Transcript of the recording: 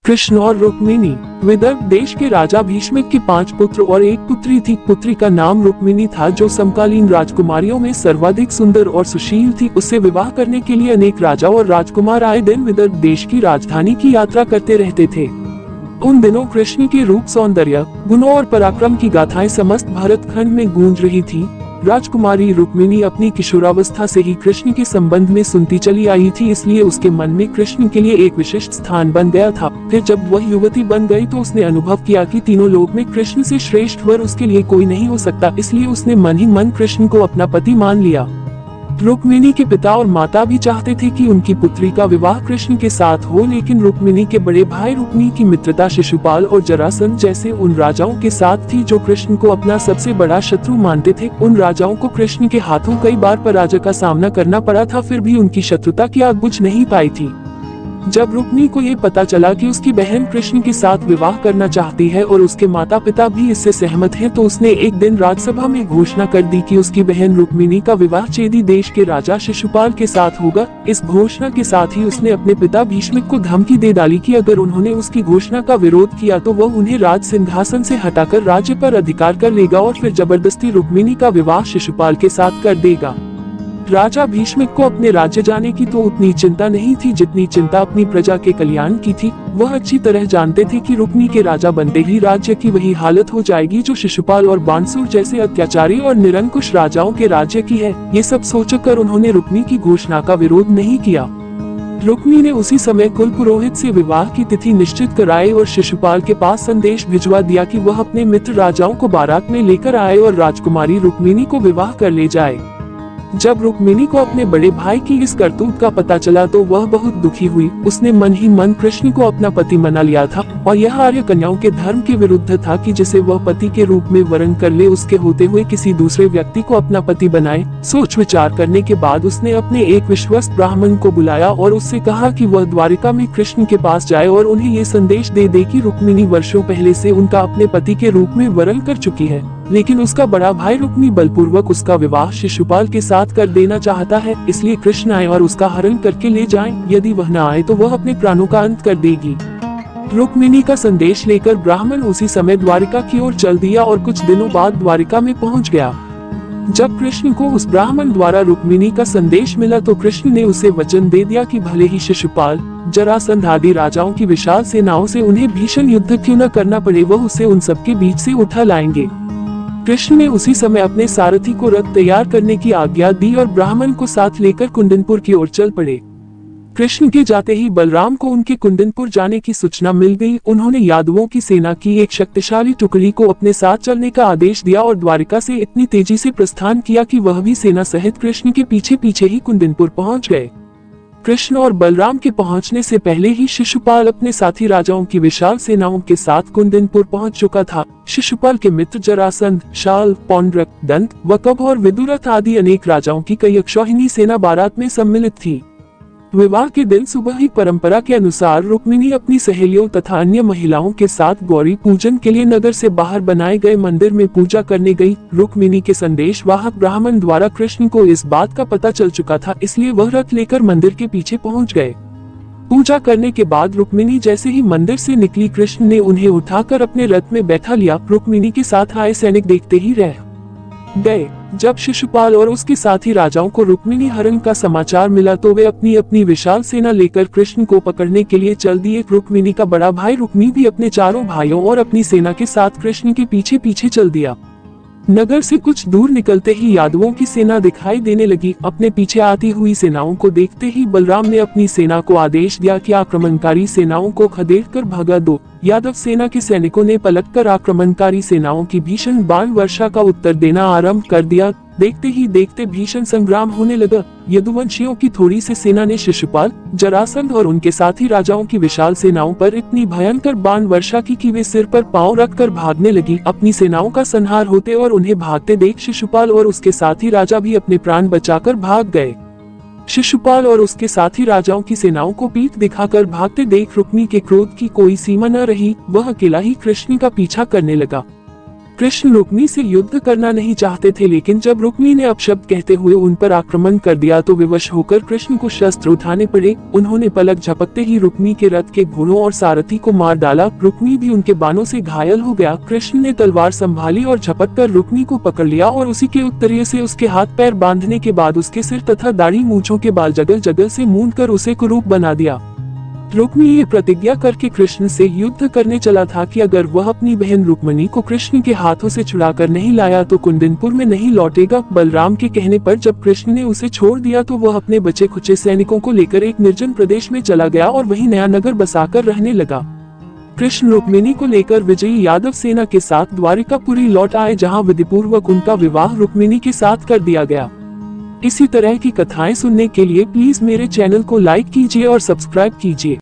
कृष्ण और रुक्मिणी। विदर्भ देश के राजा भीष्मिक के 5 पुत्र और एक पुत्री थी। पुत्री का नाम रुक्मिणी था, जो समकालीन राजकुमारियों में सर्वाधिक सुंदर और सुशील थी। उससे विवाह करने के लिए अनेक राजा और राजकुमार आए दिन विदर्भ देश की राजधानी की यात्रा करते रहते थे। उन दिनों कृष्ण के रूप, सौंदर्य, गुणों और पराक्रम की गाथाएं समस्त भारतखंड में गूंज रही थी। राजकुमारी रुक्मिणी अपनी किशोरावस्था से ही कृष्ण के संबंध में सुनती चली आई थी, इसलिए उसके मन में कृष्ण के लिए एक विशिष्ट स्थान बन गया था। फिर जब वह युवती बन गई तो उसने अनुभव किया कि तीनों लोक में कृष्ण से श्रेष्ठ वर उसके लिए कोई नहीं हो सकता, इसलिए उसने मन ही मन कृष्ण को अपना पति मान लिया। रुक्मिणी के पिता और माता भी चाहते थे कि उनकी पुत्री का विवाह कृष्ण के साथ हो, लेकिन रुक्मिणी के बड़े भाई रुक्मी की मित्रता शिशुपाल और जरासंध जैसे उन राजाओं के साथ थी जो कृष्ण को अपना सबसे बड़ा शत्रु मानते थे। उन राजाओं को कृष्ण के हाथों कई बार पराजय का सामना करना पड़ा था, फिर भी उनकी शत्रुता की आग बुझ नहीं पाई थी। जब रुक्मिणी को ये पता चला कि उसकी बहन कृष्ण के साथ विवाह करना चाहती है और उसके माता पिता भी इससे सहमत हैं, तो उसने एक दिन राजसभा में घोषणा कर दी कि उसकी बहन रुक्मिणी का विवाह चेदी देश के राजा शिशुपाल के साथ होगा। इस घोषणा के साथ ही उसने अपने पिता भीष्मिक को धमकी दे डाली कि अगर उन्होंने उसकी घोषणा का विरोध किया तो वह उन्हें राज सिंहासन से हटाकर राज्य पर अधिकार कर लेगा और फिर जबरदस्ती रुक्मिणी का विवाह शिशुपाल के साथ कर देगा। राजा भीष्मिक को अपने राज्य जाने की तो उतनी चिंता नहीं थी जितनी चिंता अपनी प्रजा के कल्याण की थी। वह अच्छी तरह जानते थे कि रुक्मी के राजा बनते ही राज्य की वही हालत हो जाएगी जो शिशुपाल और बाणसूर जैसे अत्याचारी और निरंकुश राजाओं के राज्य की है। ये सब सोचकर उन्होंने रुक्मी की घोषणा का विरोध नहीं किया। रुक्मी ने उसी समय कुल पुरोहित से विवाह की तिथि निश्चित कराई और शिशुपाल के पास संदेश भिजवा दिया कि वह अपने मित्र राजाओं को बारात में लेकर आए और राजकुमारी रुक्मिणी को विवाह कर ले जाए। जब रुक्मिणी को अपने बड़े भाई की इस करतूत का पता चला तो वह बहुत दुखी हुई। उसने मन ही मन कृष्ण को अपना पति मना लिया था और यह आर्य कन्याओं के धर्म के विरुद्ध था कि जिसे वह पति के रूप में वरण कर ले, उसके होते हुए किसी दूसरे व्यक्ति को अपना पति बनाए। सोच विचार करने के बाद उसने अपने एक विश्वस्त ब्राह्मण को बुलाया और उससे कहा कि वह द्वारिका में कृष्ण के पास जाए और उन्हें ये संदेश दे दे कि रुक्मिणी वर्षों पहले से उनका अपने पति के रूप में वरण कर चुकी है, लेकिन उसका बड़ा भाई रुक्मी बलपूर्वक उसका विवाह शिशुपाल के साथ कर देना चाहता है। इसलिए कृष्ण आए और उसका हरण करके ले जाएं। यदि वह न आए तो वह अपने प्राणों का अंत कर देगी। रुक्मिणी का संदेश लेकर ब्राह्मण उसी समय द्वारिका की ओर चल दिया और कुछ दिनों बाद द्वारिका में पहुंच गया। जब कृष्ण को उस ब्राह्मण द्वारा रुक्मिणी का संदेश मिला तो कृष्ण ने उसे वचन दे दिया कि भले ही शिशुपाल, जरासंध आदि राजाओं की विशाल सेनाओं से उन्हें भीषण युद्ध क्यों न करना पड़े, वह उसे उन सबके बीच से उठा लाएंगे। कृष्ण ने उसी समय अपने सारथी को रथ तैयार करने की आज्ञा दी और ब्राह्मण को साथ लेकर कुंदनपुर की ओर चल पड़े। कृष्ण के जाते ही बलराम को उनके कुंदनपुर जाने की सूचना मिल गई। उन्होंने यादवों की सेना की एक शक्तिशाली टुकड़ी को अपने साथ चलने का आदेश दिया और द्वारिका से इतनी तेजी से प्रस्थान किया कि वह भी सेना सहित कृष्ण के पीछे पीछे ही कुंदनपुर पहुंच गए। कृष्ण और बलराम के पहुंचने से पहले ही शिशुपाल अपने साथी राजाओं की विशाल सेनाओं के साथ कुंदनपुर पहुंच चुका था। शिशुपाल के मित्र जरासंध, शाल, पौंड्रक, दंत, वकभ और विदुरथ आदि अनेक राजाओं की कई अक्षौहिणी सेना बारात में सम्मिलित थी। विवाह के दिन सुबह ही परंपरा के अनुसार रुक्मिणी अपनी सहेलियों तथा अन्य महिलाओं के साथ गौरी पूजन के लिए नगर से बाहर बनाए गए मंदिर में पूजा करने गई। रुक्मिणी के संदेश वाहक ब्राह्मण द्वारा कृष्ण को इस बात का पता चल चुका था, इसलिए वह रथ लेकर मंदिर के पीछे पहुंच गए। पूजा करने के बाद रुक्मिणी जैसे ही मंदिर से निकली, कृष्ण ने उन्हें उठाकर अपने रथ में बैठा लिया। रुक्मिणी के साथ आए सैनिक देखते ही रह गए। जब शिशुपाल और उसके साथी राजाओं को रुक्मिणी हरण का समाचार मिला तो वे अपनी अपनी विशाल सेना लेकर कृष्ण को पकड़ने के लिए चल दिए। रुक्मिणी का बड़ा भाई रुक्मी भी अपने चारों भाइयों और अपनी सेना के साथ कृष्ण के पीछे पीछे चल दिया। नगर से कुछ दूर निकलते ही यादवों की सेना दिखाई देने लगी। अपने पीछे आती हुई सेनाओं को देखते ही बलराम ने अपनी सेना को आदेश दिया कि आक्रमणकारी सेनाओं को खदेड़कर भगा दो। यादव सेना के सैनिकों ने पलटकर आक्रमणकारी सेनाओं की भीषण बाण वर्षा का उत्तर देना आरंभ कर दिया। देखते ही देखते भीषण संग्राम होने लगा। यदुवंशियों की थोड़ी सी सेना ने शिशुपाल, जरासंध और उनके साथी राजाओं की विशाल सेनाओं पर इतनी भयंकर बाण वर्षा की कि वे सिर पर पांव रखकर भागने लगी। अपनी सेनाओं का संहार होते और उन्हें भागते देख शिशुपाल और उसके साथी राजा भी अपने प्राण बचाकर भाग गए। शिशुपाल और उसके साथी राजाओं की सेनाओं को पीठ दिखाकर भागते देख रुक्मी के क्रोध की कोई सीमा न रही। वह अकेला ही कृष्ण का पीछा करने लगा। कृष्ण रुक्मिणी से युद्ध करना नहीं चाहते थे, लेकिन जब रुक्मिणी ने अपशब्द कहते हुए उन पर आक्रमण कर दिया तो विवश होकर कृष्ण को शस्त्र उठाने पड़े। उन्होंने पलक झपकते ही रुक्मिणी के रथ के घोड़ों और सारथी को मार डाला। रुक्मिणी भी उनके बाणों से घायल हो गया। कृष्ण ने तलवार संभाली और झपक कर रुक्मिणी को पकड़ लिया और उसी के उत्तरीय से उसके हाथ पैर बांधने के बाद उसके सिर तथा दाढ़ी मूंछों के बाल जगल जगल से मूंद कर उसे कुरूप बना दिया। रुक्मिणी ये प्रतिज्ञा करके कृष्ण से युद्ध करने चला था कि अगर वह अपनी बहन रुक्मिणी को कृष्ण के हाथों से छुड़ाकर नहीं लाया तो कुंदनपुर में नहीं लौटेगा। बलराम के कहने पर जब कृष्ण ने उसे छोड़ दिया तो वह अपने बचे खुचे सैनिकों को लेकर एक निर्जन प्रदेश में चला गया और वहीं नया नगर बसाकर रहने लगा। कृष्ण रुक्मिणी को लेकर विजयी यादव सेना के साथ द्वारिकापुरी लौट आए, जहाँ विधिपूर्वक उनका विवाह रुक्मिणी के साथ कर दिया गया। इसी तरह की कथाएं सुनने के लिए प्लीज मेरे चैनल को लाइक कीजिए और सब्सक्राइब कीजिए।